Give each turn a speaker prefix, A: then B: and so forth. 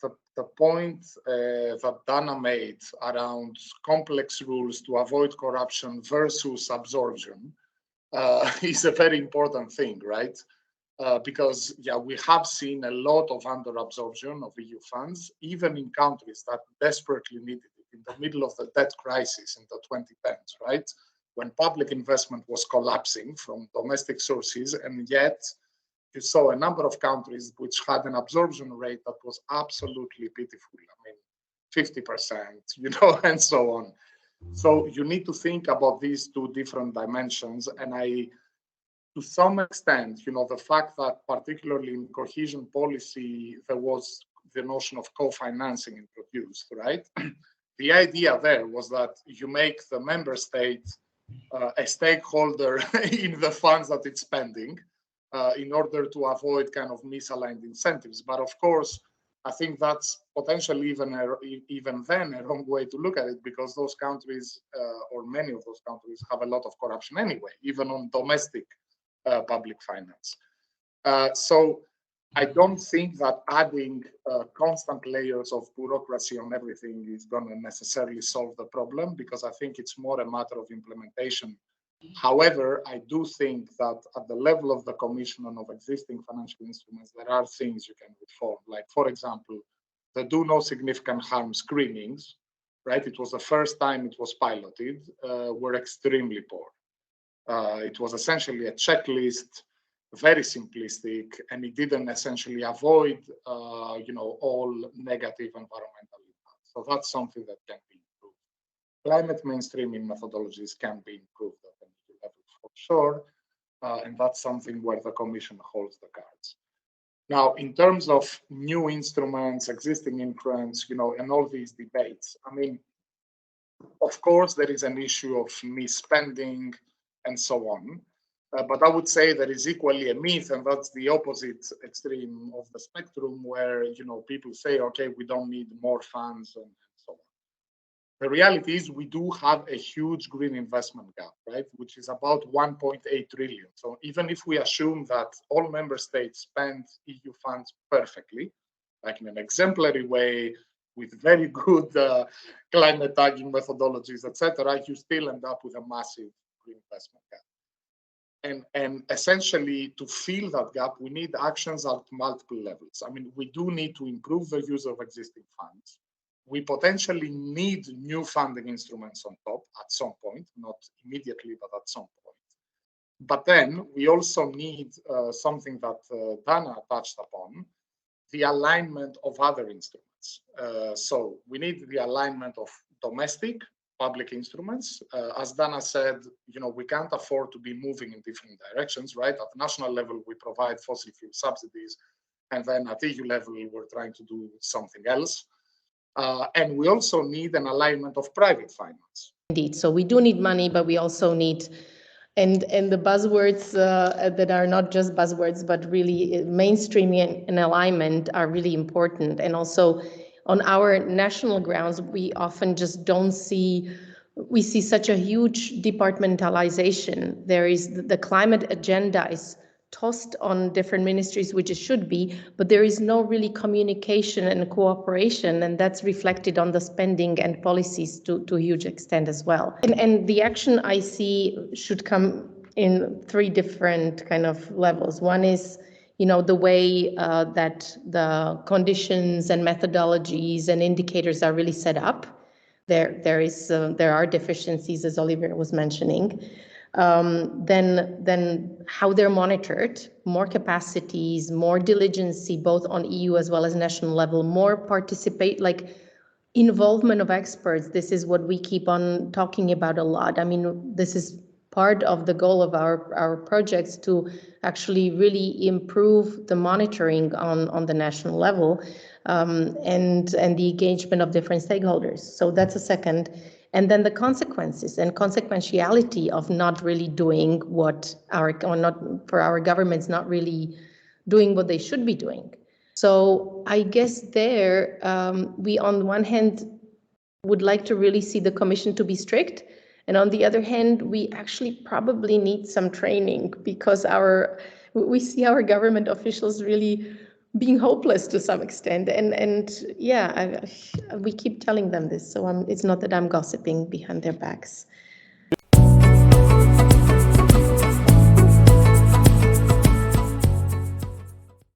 A: the point that Dana made around complex rules to avoid corruption versus absorption is a very important thing, right? Because we have seen a lot of under-absorption of EU funds, even in countries that desperately needed it, in the middle of the debt crisis in the 2010s, right? When public investment was collapsing from domestic sources, and yet you saw a number of countries which had an absorption rate that was absolutely pitiful. I mean, 50%, and so on. So you need to think about these two different dimensions. And to some extent, the fact that particularly in cohesion policy, there was the notion of co-financing introduced, right? The idea there was that you make the member state a stakeholder in the funds that it's spending in order to avoid kind of misaligned incentives. But of course, I think that's potentially even then a wrong way to look at it, because those countries or many of those countries have a lot of corruption anyway, even on domestic public finance. So I don't think that adding constant layers of bureaucracy on everything is going to necessarily solve the problem, because I think it's more a matter of implementation. However, I do think that at the level of the Commission and of existing financial instruments, there are things you can reform. Like, for example, the do no significant harm screenings, right? It was the first time it was piloted, were extremely poor. It was essentially a checklist, very simplistic, and it didn't essentially avoid, all negative environmental impacts. So that's something that can be improved. Climate mainstreaming methodologies can be improved at the EU level for sure, and that's something where the Commission holds the cards. Now, in terms of new instruments, existing instruments, and all these debates, I mean, of course, there is an issue of misspending and so on. But I would say there is equally a myth, and that's the opposite extreme of the spectrum, where people say, okay, we don't need more funds and so on. The reality is we do have a huge green investment gap, right, which is about 1.8 trillion. So even if we assume that all member states spend EU funds perfectly, like in an exemplary way, with very good climate tagging methodologies, etc., you still end up with a massive green investment gap. And essentially, to fill that gap, we need actions at multiple levels. I mean, we do need to improve the use of existing funds. We potentially need new funding instruments on top at some point, not immediately, but at some point. But then we also need something that Dana touched upon, the alignment of other instruments. So we need the alignment of domestic public instruments. As Dana said, we can't afford to be moving in different directions, right? At national level, we provide fossil fuel subsidies, and then at EU level, we're trying to do something else. And we also need an alignment of private finance.
B: Indeed, so we do need money, but we also need, and the buzzwords that are not just buzzwords, but really mainstreaming and alignment are really important. And also, on our national grounds, we often just don't see, we see such a huge departmentalization. There is the climate agenda is tossed on different ministries, which it should be, but there is no really communication and cooperation, and that's reflected on the spending and policies to a huge extent as well. And the action I see should come in three different kind of levels. One is, the way that the conditions and methodologies and indicators are really set up. There are deficiencies, as Oliver was mentioning. Then how they're monitored, more capacities, more diligency, both on EU as well as national level, more involvement of experts. This is what we keep on talking about a lot. I mean, this is part of the goal of our projects, to actually really improve the monitoring on the national level, and the engagement of different stakeholders. So that's a second. And then the consequences and consequentiality of not really doing for our governments not really doing what they should be doing. So I guess there we on one hand would like to really see the Commission to be strict, and on the other hand we actually probably need some training, because we see our government officials really being hopeless to some extent. And yeah, we keep telling them this. So it's not that I'm gossiping behind their backs.